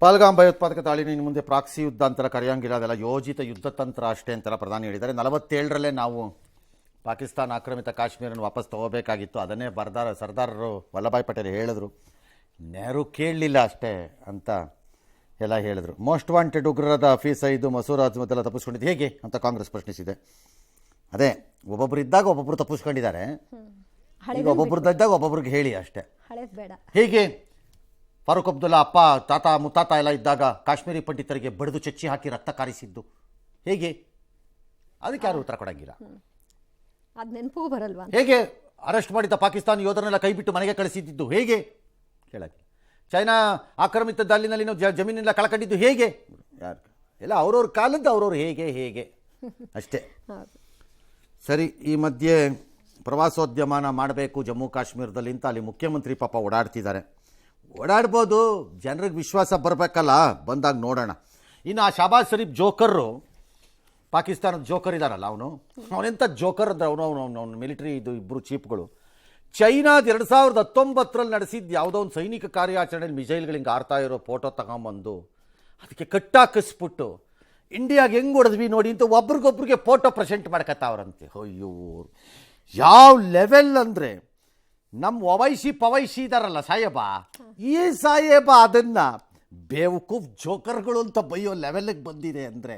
ಪಹಲ್ಗಾಮ್ ಭಯೋತ್ಪಾದಕ ದಾಳಿನ ಇನ್ನು ಮುಂದೆ ಪ್ರಾಕ್ಸಿ ಯುದ್ಧ ಅಂತೆಲ್ಲ ಕರೆಯೋಂಗಿಲ್ಲ, ಅದೆಲ್ಲ ಯೋಜಿತ ಯುದ್ಧ ತಂತ್ರ ಅಷ್ಟೇ ಅಂತೆಲ್ಲ ಪ್ರಧಾನಿ ಹೇಳಿದ್ದಾರೆ. 47ರಲ್ಲೇ ನಾವು ಪಾಕಿಸ್ತಾನ ಆಕ್ರಮಿತ ಕಾಶ್ಮೀರನ ವಾಪಸ್ ತಗೋಬೇಕಾಗಿತ್ತು, ಅದನ್ನೇ ಸರ್ದಾರರು ವಲ್ಲಭಾಯ್ ಪಟೇಲ್ ಹೇಳಿದ್ರು, ನೆಹರು ಕೇಳಲಿಲ್ಲ ಅಷ್ಟೇ ಅಂತ ಎಲ್ಲ ಹೇಳಿದ್ರು. ಮೋಸ್ಟ್ ವಾಂಟೆಡ್ ಉಗ್ರರಾದ ಹಫೀಜ್ ಸಯೀದ್, ಮಸೂದ್ ಅಜ್ಮಲ್ ತಪ್ಪಿಸ್ಕೊಂಡಿದ್ದು ಹೇಗೆ ಅಂತ ಕಾಂಗ್ರೆಸ್ ಪ್ರಶ್ನಿಸಿದೆ. ಅದೇ ಒಬ್ಬೊಬ್ರು ಇದ್ದಾಗ ಒಬ್ಬೊಬ್ರು ತಪ್ಪಿಸ್ಕೊಂಡಿದ್ದಾರೆ, ಈಗ ಒಬ್ಬೊಬ್ರದ್ದಾಗ ಒಬ್ಬೊಬ್ರಿಗೆ ಹೇಳಿ ಅಷ್ಟೇ. ಹೇಗೆ ಫಾರೂಕ್ ಅಬ್ದುಲ್ಲಾ ಅಪ್ಪ ತಾತ ಮುತ್ತಾತ ಎಲ್ಲ ಇದ್ದಾಗ ಕಾಶ್ಮೀರಿ ಪಂಡಿತರಿಗೆ ಬಡಿದು ಚಚ್ಚಿ ಹಾಕಿ ರಕ್ತ ಕಾರಿಸಿದ್ದು ಹೇಗೆ? ಅದಕ್ಕೆ ಯಾರು ಉತ್ತರ ಕೊಡಂಗಿಲ್ಲ. ಹೇಗೆ ಅರೆಸ್ಟ್ ಮಾಡಿದ್ದ ಪಾಕಿಸ್ತಾನ ಯೋಧರನ್ನೆಲ್ಲ ಕೈ ಬಿಟ್ಟು ಮನೆಗೆ ಕಳಿಸಿದ್ದು ಹೇಗೆ ಕೇಳಕ್ಕೆ? ಚೈನಾ ಆಕ್ರಮಿತ ದಾಳಿನಲ್ಲಿ ನಾವು ಜಮೀನೆಲ್ಲ ಕಳ್ಕೊಂಡಿದ್ದು ಹೇಗೆ? ಯಾರು ಎಲ್ಲ ಅವ್ರವ್ರ ಕಾಲದ್ದು ಅವ್ರವ್ರು ಹೇಗೆ ಅಷ್ಟೇ. ಸರಿ, ಈ ಮಧ್ಯೆ ಪ್ರವಾಸೋದ್ಯಮನ ಮಾಡಬೇಕು ಜಮ್ಮು ಕಾಶ್ಮೀರದಲ್ಲಿ ಅಂತ ಅಲ್ಲಿ ಮುಖ್ಯಮಂತ್ರಿ ಪಾಪ ಓಡಾಡ್ತಿದ್ದಾರೆ. ಓಡಾಡ್ಬೋದು, ಜನರಿಗೆ ವಿಶ್ವಾಸ ಬರಬೇಕಲ್ಲ, ಬಂದಾಗ ನೋಡೋಣ. ಇನ್ನು ಆ ಶಹಬಾಜ್ ಶರೀಫ್ ಜೋಕರ್ರು, ಪಾಕಿಸ್ತಾನದ ಜೋಕರ್ ಇದ್ದಾರಲ್ಲ, ಅವನೆಂಥ ಜೋಕರ್ ಅಂದ್ರೆ ಅವನು ಮಿಲಿಟರಿ ಇದು ಇಬ್ಬರು ಚೀಫ್ಗಳು ಚೈನಾದ 2019ರಲ್ಲಿ ನಡೆಸಿದ್ದು ಯಾವುದೋ ಒಂದು ಸೈನಿಕ ಕಾರ್ಯಾಚರಣೆಯಲ್ಲಿ ಮಿಸೈಲ್ಗಳಿಂಗೆ ಆರ್ತಾ ಇರೋ ಫೋಟೋ ತಗೊಂಬಂದು ಅದಕ್ಕೆ ಕಟ್ಟಾಕಿಸ್ಬಿಟ್ಟು ಇಂಡಿಯಾಗೆ ಹೆಂಗೆ ಹೊಡೆದ್ವಿ ನೋಡಿ ಅಂತ ಒಬ್ರಿಗೊಬ್ರಿಗೆ ಫೋಟೋ ಪ್ರೆಸೆಂಟ್ ಮಾಡ್ಕತ್ತಾವ್ರಂತೆ. ಅಯ್ಯೋ, ಯಾವ ಲೆವೆಲ್ ಅಂದರೆ ನಮ್ಮ ಒವೈಸಿ ಪವೈಸಿ ಇದಾರಲ್ಲ ಸಾಹೇಬ, ಈ ಸಾಹೇಬ ಅದನ್ನ ಬೇವಕೂಫ್ ಜೋಕರ್ಗಳು ಅಂತ ಬೈಯೋ ಲೆವೆಲ್ಗೆ ಬಂದಿದೆ ಅಂದರೆ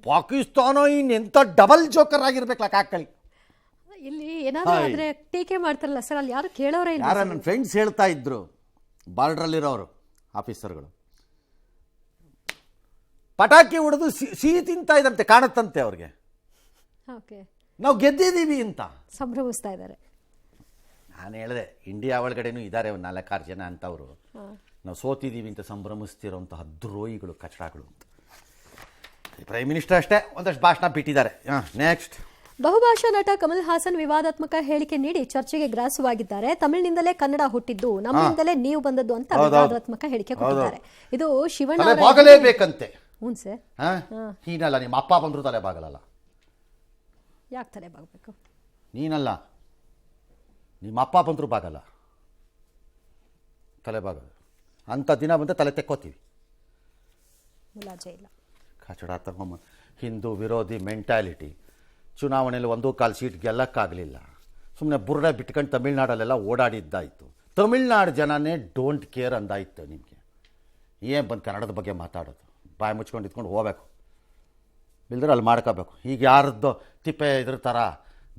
ಪಾಕಿಸ್ತಾನ ಇನ್ನೆಂಥ ಡಬಲ್ ಜೋಕರ್ ಆಗಿರ್ಬೇಕಲ್ಲ ಕಾಕಳಿ. ಇಲ್ಲಿ ಏನಾದರೂ ಟೀಕೆ ಮಾಡ್ತಾರಲ್ಲ ಸರ್, ಅಲ್ಲಿ ಯಾರು ಕೇಳೋರೇ ಇಲ್ಲ. ಯಾರ ನನ್ನ ಫ್ರೆಂಡ್ಸ್ ಹೇಳ್ತಾ ಇದ್ರು, ಬಾರ್ಡ್ರಲ್ಲಿರೋರು ಆಫೀಸರ್ಗಳು ಪಟಾಕಿ ಹೊಡೆದು ಸಿಹಿ ತಿಂತಾ ಇದ್ದಂತೆ ಕಾಣತ್ತಂತೆ ಅವ್ರಿಗೆ, ನಾವು ಗೆದ್ದಿದ್ದೀವಿ ಅಂತ ಸಂಭ್ರಮಿಸ್ತಾ ಇದ್ದಾರೆ. ನಾನು ಹೇಳಿದೆ, ಇಂಡಿಯಾ ಒಳಗಡೆನೂ ಇದ್ದಾರೆ ಒಂದು 4-6 ಜನ ಅಂತವರು, ನಾವು ಸೋತಿದ್ದೀವಿ ಅಂತ ಸಂಭ್ರಮಿಸ್ತಿರೋಂತಹ ದ್ರೋಹಿಗಳು, ಕಚಡಗಳು ಅಂತ. ಪ್ರೈಮ್ ಮಿನಿಸ್ಟರ್ ಅಷ್ಟೇ ಒಂದಷ್ಟು ಭಾಷಣ ಬಿಟ್ಟಿದ್ದಾರೆ. ನೆಕ್ಸ್ಟ್, ಬಹುಭಾಷಾ ನಟ ಕಮಲ್ ಹಾಸನ್ ವಿವಾದಾತ್ಮಕ ಹೇಳಿಕೆ ನೀಡಿ ಚರ್ಚೆಗೆ ಗ್ರಾಸವಾಗಿದ್ದಾರೆ. ತಮಿಳಿನಿಂದಲೇ ಕನ್ನಡ ಹುಟ್ಟಿದ್ದು, ನಮ್ಮಿಂದಲೇ ನೀವು ಬಂದದ್ದು ಅಂತ ವಿವಾದಾತ್ಮಕ ಹೇಳಿಕೆ ಕೊಟ್ಟಿದ್ದಾರೆ. ಇದು ಶಿವಣ್ಣ ಬಾಗಲೇಬೇಕಂತೆ. ಹ್ಞೂ ಸರ್, ನೀನಲ್ಲ, ನಿಮ್ಮ ಅಪ್ಪ ಬಂದ್ರು ತಲೆ ಬಾಗಲಲ್ಲ. ಯಾಕೆ ತಲೆ ಬಾಗಬೇಕು? ನೀನಲ್ಲ, ನಿಮ್ಮ ಅಪ್ಪ ಬಂದ್ರು ಬಾಗಲ್ಲ, ತಲೆ ಬಾಗಲ್ಲ. ಅಂಥ ದಿನ ಬಂದರೆ ತಲೆ ತೆಕ್ಕೋತೀವಿ. ಮುಲಾಜೆ ಇಲ್ಲ, ಕಚಡ ತಗೊಂಬ. ಹಿಂದೂ ವಿರೋಧಿ ಮೆಂಟ್ಯಾಲಿಟಿ. ಚುನಾವಣೆಯಲ್ಲಿ 1 ಸೀಟ್ ಗೆಲ್ಲಕ್ಕಾಗಲಿಲ್ಲ, ಸುಮ್ಮನೆ ಬುರ್ಡೆ ಬಿಟ್ಕೊಂಡು ತಮಿಳ್ನಾಡಲ್ಲೆಲ್ಲ ಓಡಾಡಿದ್ದಾಯಿತು. ತಮಿಳ್ನಾಡು ಜನನೇ ಡೋಂಟ್ ಕೇರ್ ಅಂದಾಯಿತು. ನಿಮಗೆ ಏನು ಬಂದು ಕನ್ನಡದ ಬಗ್ಗೆ ಮಾತಾಡೋದು? ಬಾಯಿ ಮುಚ್ಕೊಂಡು ಇದ್ಕೊಂಡು ಹೋಗ್ಬೇಕು, ಇಲ್ದ್ರೆ ಅಲ್ಲಿ ಮಾಡ್ಕೋಬೇಕು. ಈಗ ಯಾರದ್ದು ತಿಪ್ಪೆ ಇದ್ರ ಥರ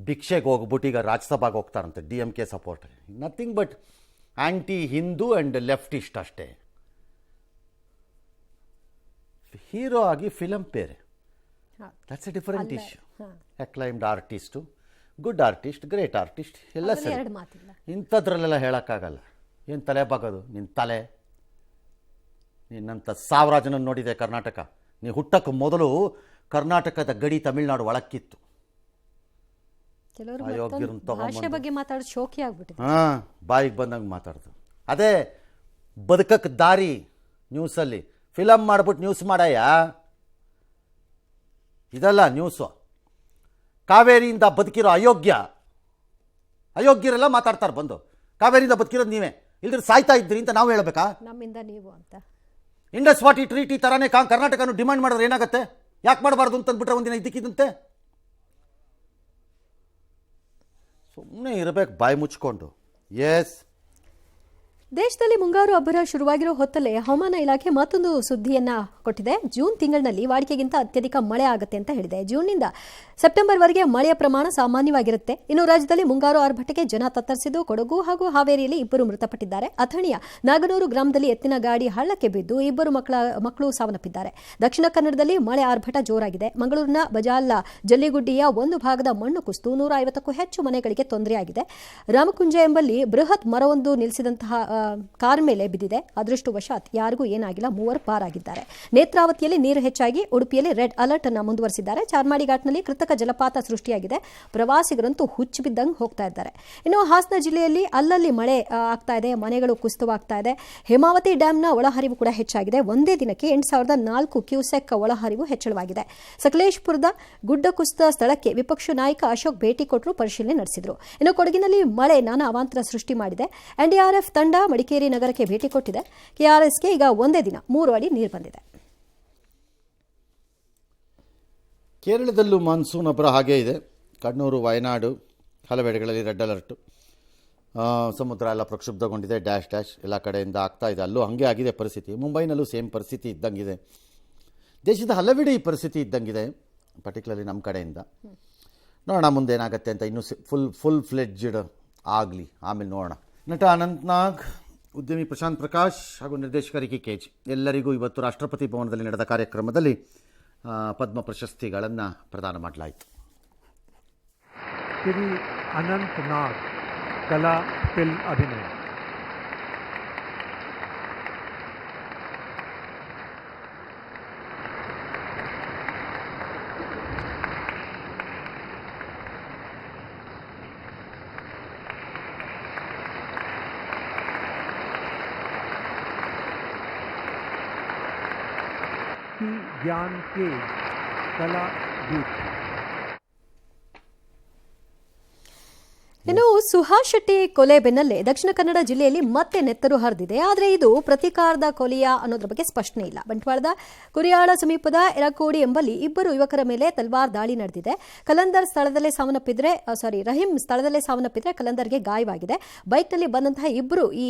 ಭಿಕ್ಷೆಗೆ ಹೋಗ್ಬಿಟ್ಟು ಈಗ ರಾಜ್ಯಸಭಾಗೆ ಹೋಗ್ತಾರಂತೆ DMK support. Nothing but anti Hindu and leftist ಅಷ್ಟೇ. ಹೀರೋ ಆಗಿ ಫಿಲಮ್ ಬೇರೆ, that's a different issue. Acclaimed artist, good artist, great artist ಎಲ್ಲ ಸರಿ. ಇಂಥದ್ರಲ್ಲೆಲ್ಲ ಹೇಳೋಕ್ಕಾಗಲ್ಲ. ಏನು ತಲೆ ಬಾಗೋದು? ನಿನ್ನ ತಲೆ, ನಿನ್ನಂಥ 1000 ಜನ ನೋಡಿದೆ ಕರ್ನಾಟಕ. ನೀವು ಹುಟ್ಟಕ್ಕೆ ಮೊದಲು ಕರ್ನಾಟಕದ ಗಡಿ ತಮಿಳ್ನಾಡು ಒಳಕ್ಕಿತ್ತು. ಬಗ್ಗೆ ಮಾತಾಡೋದು ಶೋಕಿ ಆಗ್ಬಿಟ್ಟಿದೆ. ಬಾಯಿಗೆ ಬಂದಂಗೆ ಮಾತಾಡ್ದು. ಅದೇ ಬದುಕಕ್ಕೆ ದಾರಿ ನ್ಯೂಸಲ್ಲಿ ಫಿಲಮ್ ಮಾಡ್ಬಿಟ್ಟು ನ್ಯೂಸ್ ಮಾಡಯ್ಯ, ಇದಲ್ಲ ನ್ಯೂಸು. ಕಾವೇರಿಯಿಂದ ಬದುಕಿರೋ ಅಯೋಗ್ಯರೆಲ್ಲ ಮಾತಾಡ್ತಾರೆ ಬಂದು, ಕಾವೇರಿಯಿಂದ ಬದುಕಿರೋದು ನೀವೇ, ಇಲ್ದ್ರೆ ಸಾಯ್ತಾ ಇದ್ರಿ ಅಂತ ನಾವು ಹೇಳ್ಬೇಕಾ? ನಮ್ಮಿಂದ ನೀವು ಅಂತ ಇಂಡಸ್ ವಾಟರ್ ಟ್ರೀಟಿ ಥರನೇ ಕರ್ನಾಟಕನು ಡಿಮ್ಯಾಂಡ್ ಮಾಡಿದ್ರೆ ಏನಾಗುತ್ತೆ? ಯಾಕೆ ಮಾಡಬಾರ್ದು ಅಂತಂದ್ಬಿಟ್ರೆ ಒಂದಿನ ಇದ್ದಕ್ಕಿದ್ದಂತೆ ಸುಮ್ಮನೆ ಇರಬೇಕು ಬಾಯಿ ಮುಚ್ಕೊಂಡು. ಎಸ್, ದೇಶದಲ್ಲಿ ಮುಂಗಾರು ಅಬ್ಬರ ಶುರುವಾಗಿರೋ ಹೊತ್ತಲ್ಲೇ ಹವಾಮಾನ ಇಲಾಖೆ ಮತ್ತೊಂದು ಸುದ್ದಿಯನ್ನ ಕೊಟ್ಟಿದೆ. ಜೂನ್ ತಿಂಗಳಿನಲ್ಲಿ ವಾಡಿಕೆಗಿಂತ ಅತ್ಯಧಿಕ ಮಳೆ ಆಗುತ್ತೆ ಅಂತ ಹೇಳಿದೆ. ಜೂನ್ನಿಂದ ಸೆಪ್ಟೆಂಬರ್ವರೆಗೆ ಮಳೆಯ ಪ್ರಮಾಣ ಸಾಮಾನ್ಯವಾಗಿರುತ್ತೆ. ಇನ್ನು ರಾಜ್ಯದಲ್ಲಿ ಮುಂಗಾರು ಆರ್ಭಟಕ್ಕೆ ಜನ ತತ್ತರಿಸಿದ್ದು, ಕೊಡಗು ಹಾಗೂ ಹಾವೇರಿಯಲ್ಲಿ 2 ಮೃತಪಟ್ಟಿದ್ದಾರೆ. ಅಥಣಿಯ ನಾಗನೂರು ಗ್ರಾಮದಲ್ಲಿ ಎತ್ತಿನ ಗಾಡಿ ಹಳ್ಳಕ್ಕೆ ಬಿದ್ದು 2 ಮಕ್ಕಳು ಸಾವನ್ನಪ್ಪಿದ್ದಾರೆ. ದಕ್ಷಿಣ ಕನ್ನಡದಲ್ಲಿ ಮಳೆ ಆರ್ಭಟ ಜೋರಾಗಿದೆ. ಮಂಗಳೂರಿನ ಬಜಾಲ್ಲ ಜಲ್ಲಿಗುಡ್ಡಿಯ ಒಂದು ಭಾಗದ ಮಣ್ಣು ಕುಸಿದು 150ಕ್ಕೂ ಹೆಚ್ಚು ಮನೆಗಳಿಗೆ ತೊಂದರೆಯಾಗಿದೆ. ರಾಮಕುಂಜ ಎಂಬಲ್ಲಿ ಬೃಹತ್ ಮರವೊಂದು ನಿಲ್ಲಿಸಿದಂತಹ ಕಾರ್ ಮೇಲೆ ಬಿದ್ದಿದೆ. ಅದೃಷ್ಟವಶಾತ್ ಯಾರಿಗೂ ಏನಾಗಿಲ್ಲ, 3 ಪಾರಾಗಿದ್ದಾರೆ. ನೇತ್ರಾವತಿಯಲ್ಲಿ ನೀರು ಹೆಚ್ಚಾಗಿ ಉಡುಪಿಯಲ್ಲಿ ರೆಡ್ ಅಲರ್ಟ್ ಅನ್ನು ಮುಂದುವರೆಸಿದ್ದಾರೆ. ಚಾರ್ಮಾಡಿ ಘಾಟ್ನಲ್ಲಿ ಕೃತಕ ಜಲಪಾತ ಸೃಷ್ಟಿಯಾಗಿದೆ. ಪ್ರವಾಸಿಗರಂತೂ ಹುಚ್ಚು ಬಿದ್ದಂಗೆ ಹೋಗ್ತಾ ಇದ್ದಾರೆ. ಇನ್ನು ಹಾಸನ ಜಿಲ್ಲೆಯಲ್ಲಿ ಅಲ್ಲಲ್ಲಿ ಮಳೆ ಆಗ್ತಾ ಇದೆ, ಮನೆಗಳು ಕುಸಿತವಾಗ್ತಾ ಇದೆ. ಹೇಮಾವತಿ ಡ್ಯಾಂನ ಒಳಹರಿವು ಕೂಡ ಹೆಚ್ಚಾಗಿದೆ. ಒಂದೇ ದಿನಕ್ಕೆ 8004 ಕ್ಯೂಸೆಕ್ ಒಳಹರಿವು ಹೆಚ್ಚಳವಾಗಿದೆ. ಸಕಲೇಶಪುರದ ಗುಡ್ಡ ಕುಸಿತ ಸ್ಥಳಕ್ಕೆ ವಿಪಕ್ಷ ನಾಯಕ ಅಶೋಕ್ ಭೇಟಿ ಕೊಟ್ಟರು, ಪರಿಶೀಲನೆ ನಡೆಸಿದರು. ಇನ್ನು ಕೊಡಗಿನಲ್ಲಿ ಮಳೆ ನಾನಾ ಅವಾಂತರ ಸೃಷ್ಟಿ ಮಾಡಿದೆ. NDRF ತಂಡ ಮಡಿಕೇರಿ ನಗರಕ್ಕೆ ಭೇಟಿ ಕೊಟ್ಟಿದೆ. ಕೆಆರ್ಎಸ್ಗೆ ಈಗ ಒಂದೇ ದಿನ 3 ಅಡಿ ನೀರು ಬಂದಿದೆ. ಕೇರಳದಲ್ಲೂ ಮಾನ್ಸೂನ್ ಅಬ್ಬರ ಹಾಗೇ ಇದೆ. ಕಣ್ಣೂರು, ವಯನಾಡು ಹಲವೆಡೆಗಳಲ್ಲಿ ರೆಡ್ ಅಲರ್ಟ್. ಸಮುದ್ರ ಎಲ್ಲ ಪ್ರಕ್ಷುಬ್ಧಗೊಂಡಿದೆ. ಡ್ಯಾಶ್ ಎಲ್ಲ ಕಡೆಯಿಂದ ಆಗ್ತಾ ಇದೆ. ಅಲ್ಲೂ ಹಾಗೆ ಆಗಿದೆ ಪರಿಸ್ಥಿತಿ. ಮುಂಬೈನಲ್ಲೂ ಸೇಮ್ ಪರಿಸ್ಥಿತಿ ಇದ್ದಂಗಿದೆ. ದೇಶದ ಹಲವೆಡೆ ಈ ಪರಿಸ್ಥಿತಿ ಇದ್ದಂಗಿದೆ, ಪರ್ಟಿಕ್ಯುಲರ್ಲಿ ನಮ್ಮ ಕಡೆಯಿಂದ. ನೋಡೋಣ ಮುಂದೆ ಏನಾಗುತ್ತೆ ಅಂತ. ಇನ್ನೂ ಫುಲ್ ಫ್ಲೆಡ್ಜ್ಡ್ ಆಗಲಿ, ಆಮೇಲೆ ನೋಡೋಣ. ನಟ ಅನಂತ್ ನಾಗ್, ಉದ್ಯಮಿ ಪ್ರಶಾಂತ್ ಪ್ರಕಾಶ್ ಹಾಗೂ ನಿರ್ದೇಶಕ ರಿಕಿ ಕೇಜ್ ಎಲ್ಲರಿಗೂ ಇವತ್ತು ರಾಷ್ಟ್ರಪತಿ ಭವನದಲ್ಲಿ ನಡೆದ ಕಾರ್ಯಕ್ರಮದಲ್ಲಿ ಪದ್ಮ ಪ್ರಶಸ್ತಿಗಳನ್ನು ಪ್ರದಾನ ಮಾಡಲಾಯಿತು. श्री अनंत नाग कला फिल्म अभिनय. ज्ञान के कला गीत. ಇನ್ನು ಸುಹಾಸ್ ಶೆಟ್ಟಿ ಕೊಲೆ ಬೆನ್ನಲ್ಲೇ ದಕ್ಷಿಣ ಕನ್ನಡ ಜಿಲ್ಲೆಯಲ್ಲಿ ಮತ್ತೆ ನೆತ್ತರು ಹರಿದಿದೆ. ಆದರೆ ಇದು ಪ್ರತೀಕಾರದ ಕೊಲೆಯ ಅನ್ನೋದ್ರ ಬಗ್ಗೆ ಸ್ಪಷ್ಟನೆ ಇಲ್ಲ. ಬಂಟ್ವಾಳದ ಕುರಿಯಾಳ ಸಮೀಪದ ಎರಕೋಡಿ ಎಂಬಲ್ಲಿ ಇಬ್ಬರು ಯುವಕರ ಮೇಲೆ ತಲ್ವಾರ್ ದಾಳಿ ನಡೆದಿದೆ. ರಹೀಂ ಸ್ಥಳದಲ್ಲೇ ಸಾವನ್ನಪ್ಪಿದ್ರೆ ಕಲಂದರ್ಗೆ ಗಾಯವಾಗಿದೆ. ಬೈಕ್ನಲ್ಲಿ ಬಂದಂತಹ ಇಬ್ಬರು ಈ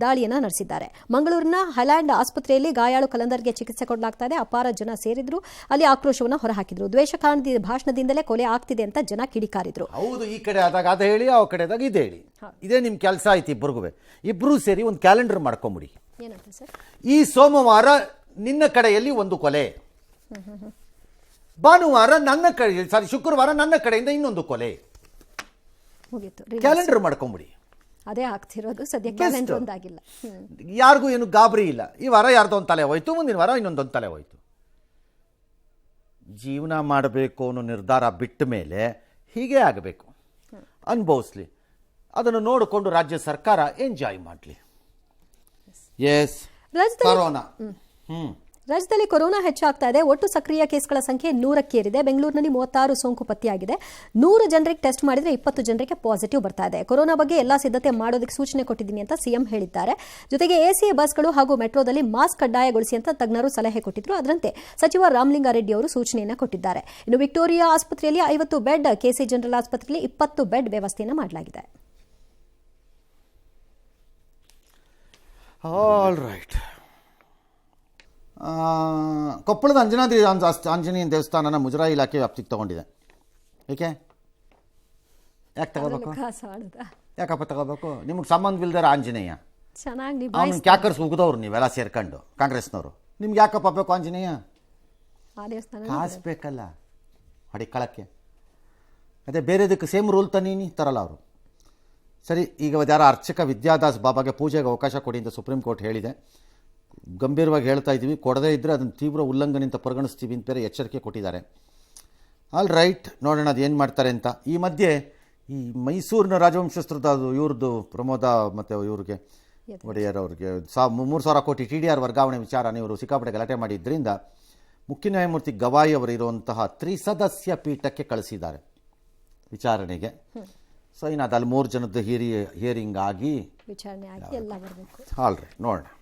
ದಾಳಿಯನ್ನು ನಡೆಸಿದ್ದಾರೆ. ಮಂಗಳೂರಿನ ಹೈಲ್ಯಾಂಡ್ ಆಸ್ಪತ್ರೆಯಲ್ಲಿ ಗಾಯಾಳು ಕಲಂದರ್ಗೆ ಚಿಕಿತ್ಸೆ ಕೊಡಲಾಗ್ತಾ ಇದೆ. ಅಪಾರ ಜನ ಸೇರಿದ್ರು, ಅಲ್ಲಿ ಆಕ್ರೋಶವನ್ನು ಹೊರಹಾಕಿದ್ರು. ದ್ವೇಷ ಕಾರಣದ ಭಾಷಣದಿಂದಲೇ ಕೊಲೆ ಆಗ್ತಿದೆ ಅಂತ ಜನ ಕಿಡಿಕಾರಿದ್ರು. ಹೌದು, ಈ ಕಡೆ ಆದಾಗ ಅದು ಹೇಳಿ, ಆ ಕಡೆದಾಗ ಇದು ಹೇಳಿ, ಇದೇ ನಿಮ್ಮ ಕೆಲಸ ಆಯ್ತು. ಇಬ್ಬರೂ ಸೇರಿ ಒಂದು ಕ್ಯಾಲೆಂಡರ್ ಮಾಡ್ಕೊಂಬಿಡಿ. ಏನಂತ ಸರ್? ಈ ಸೋಮವಾರ ನಿನ್ನ ಕಡೆಯಲ್ಲಿ ಒಂದು ಕೊಲೆ, ಭಾನುವಾರ ನನ್ನ ಕಡೆ, ಶುಕ್ರವಾರ ನನ್ನ ಕಡೆಯಿಂದ ಇನ್ನೊಂದು ಕೊಲೆ. ಮುಗೀತು, ಕ್ಯಾಲೆಂಡರ್ ಮಾಡ್ಕೊಂಬಿಡಿ. ಅದೇ ಆಗ್ತಿರೋದು ಸದ್ಯ. ಕ್ಯಾಲೆಂಡರ್ ಒಂದಾಗಿಲ್ಲ. ಯಾರಿಗೂ ಏನು ಗಾಬರಿ ಇಲ್ಲ. ಈ ವಾರ ಯಾರ್ದೋ ಒಂದು ತಲೆ ಹೋಯ್ತು, ಮುಂದಿನ ವಾರ ಇನ್ನೊಂದೊಂದು ತಲೆ ಹೋಯ್ತು. ಜೀವನ ಮಾಡಬೇಕು ಅನ್ನೋ ನಿರ್ಧಾರ ಬಿಟ್ಟ ಮೇಲೆ ಹೀಗೆ ಆಗಬೇಕು, ಅನುಭವಿಸ್ಲಿ. ಅದನ್ನು ನೋಡಿಕೊಂಡು ರಾಜ್ಯ ಸರ್ಕಾರ ಎಂಜಾಯ್ ಮಾಡಲಿ. S, corona. ರಾಜ್ಯದಲ್ಲಿ ಕೊರೋನಾ ಹೆಚ್ಚಾಗ್ತಾ ಇದೆ. ಒಟ್ಟು ಸಕ್ರಿಯ ಕೇಸ್ಗಳ ಸಂಖ್ಯೆ 100ಕ್ಕೇರಿದೆ. ಬೆಂಗಳೂರಿನಲ್ಲಿ 36 ಸೋಂಕು ಪತ್ತೆಯಾಗಿದೆ. 100 ಜನರಿಗೆ ಟೆಸ್ಟ್ ಮಾಡಿದ್ರೆ 20 ಜನರಿಗೆ ಪಾಸಿಟಿವ್ ಬರ್ತಾ ಇದೆ. ಕೊರೋನಾ ಬಗ್ಗೆ ಎಲ್ಲಾ ಸಿದ್ಧತೆ ಮಾಡೋದಕ್ಕೆ ಸೂಚನೆ ಕೊಟ್ಟಿದ್ದೀನಿ ಅಂತ ಸಿಎಂ ಹೇಳಿದ್ದಾರೆ. ಜೊತೆಗೆ ಎಸಿ ಬಸ್ಗಳು ಹಾಗೂ ಮೆಟ್ರೋದಲ್ಲಿ ಮಾಸ್ಕ್ ಕಡ್ಡಾಯಗೊಳಿಸಿ ಅಂತ ತಜ್ಞರು ಸಲಹೆ ಕೊಟ್ಟಿದ್ರು. ಅದರಂತೆ ಸಚಿವ ರಾಮಲಿಂಗಾರೆಡ್ಡಿ ಅವರು ಸೂಚನೆಯನ್ನು ಕೊಟ್ಟಿದ್ದಾರೆ. ಇನ್ನು ವಿಕ್ಟೋರಿಯಾ ಆಸ್ಪತ್ರೆಯಲ್ಲಿ 50 ಬೆಡ್, ಕೆಸಿ ಜನರಲ್ ಆಸ್ಪತ್ರೆಯಲ್ಲಿ 20 ಬೆಡ್ ವ್ಯವಸ್ಥೆಯನ್ನು ಮಾಡಲಾಗಿದೆ. All right. ಕೊಪ್ಪಳದ ಆಂಜನೇಯನ ದೇವಸ್ಥಾನನ ಮುಜರಾಯಿ ಇಲಾಖೆ ವ್ಯಾಪ್ತಿಗೆ ತಗೊಂಡಿದೆ. ಯಾಕೆ ತಗೋಬೇಕು? ಯಾಕಪ್ಪ ತಗೋಬೇಕು? ನಿಮ್ಗೆ ಸಂಬಂಧವಿಲ್ದಾರ ಆಂಜನೇಯ, ಅವ್ನು ಕ್ಯಾಕರ್ಸ್ ಉಗಿದವ್ರು ನೀವೆಲ್ಲ ಸೇರ್ಕೊಂಡು ಕಾಂಗ್ರೆಸ್ನವರು. ನಿಮ್ಗೆ ಯಾಕಪ್ಪ ಬೇಕು ಆಂಜನೇಯ? ಕಾಸು ಬೇಕಲ್ಲ ಹೊಡಿಕಳಕ್ಕೆ. ಅದೇ ಬೇರೆದಕ್ಕೆ ಸೇಮ್ ರೂಲ್ ತನ್ನಿ ತರಲ್ಲ ಅವರು. ಸರಿ, ಈಗ ಯಾರ ಅರ್ಚಕ ವಿದ್ಯಾದಾಸ್ ಬಾಬಾಗೆ ಪೂಜೆಗೆ ಅವಕಾಶ ಕೊಡಿ ಅಂತ ಸುಪ್ರೀಂ ಕೋರ್ಟ್ ಹೇಳಿದೆ. ಗಂಭೀರವಾಗಿ ಹೇಳ್ತಾ ಇದ್ದೀವಿ, ಕೊಡದೇ ಇದ್ದರೆ ಅದನ್ನು ತೀವ್ರ ಉಲ್ಲಂಘನೆ ಅಂತ ಪರಿಗಣಿಸ್ತೀವಿ ಅಂತ ಬೇರೆ ಎಚ್ಚರಿಕೆ ಕೊಟ್ಟಿದ್ದಾರೆ. ಆಲ್ ರೈಟ್, ನೋಡೋಣ ಅದು ಏನು ಮಾಡ್ತಾರೆ ಅಂತ. ಈ ಮಧ್ಯೆ ಈ ಮೈಸೂರಿನ ರಾಜವಂಶಸ್ಥರದ ಇವ್ರದ್ದು ಪ್ರಮೋದ ಮತ್ತು ಇವ್ರಿಗೆ ಒಡೆಯರ್ ಅವ್ರಿಗೆ 3,000 ಕೋಟಿ TDR ವರ್ಗಾವಣೆ ವಿಚಾರನ ಇವರು ಸಿಕ್ಕಾಪಟ್ಟೆ ಗಲಾಟೆ ಮಾಡಿದ್ದರಿಂದ ಮುಖ್ಯ ನ್ಯಾಯಮೂರ್ತಿ ಗವಾಯಿ ಅವರು ಇರುವಂತಹ 3 ಸದಸ್ಯ ಪೀಠಕ್ಕೆ ಕಳಿಸಿದ್ದಾರೆ ವಿಚಾರಣೆಗೆ. ಸೊ ಇನ್ನು ಅದಲ್ಲಿ 3 ಜನದ್ದು ಹಿಯರಿಂಗ್ ಆಗಿ ವಿಚಾರಣೆ ಆಗಿ ಎಲ್ಲ ಬರಬೇಕು. ಆಲ್ ರೈಟ್, ನೋಡೋಣ.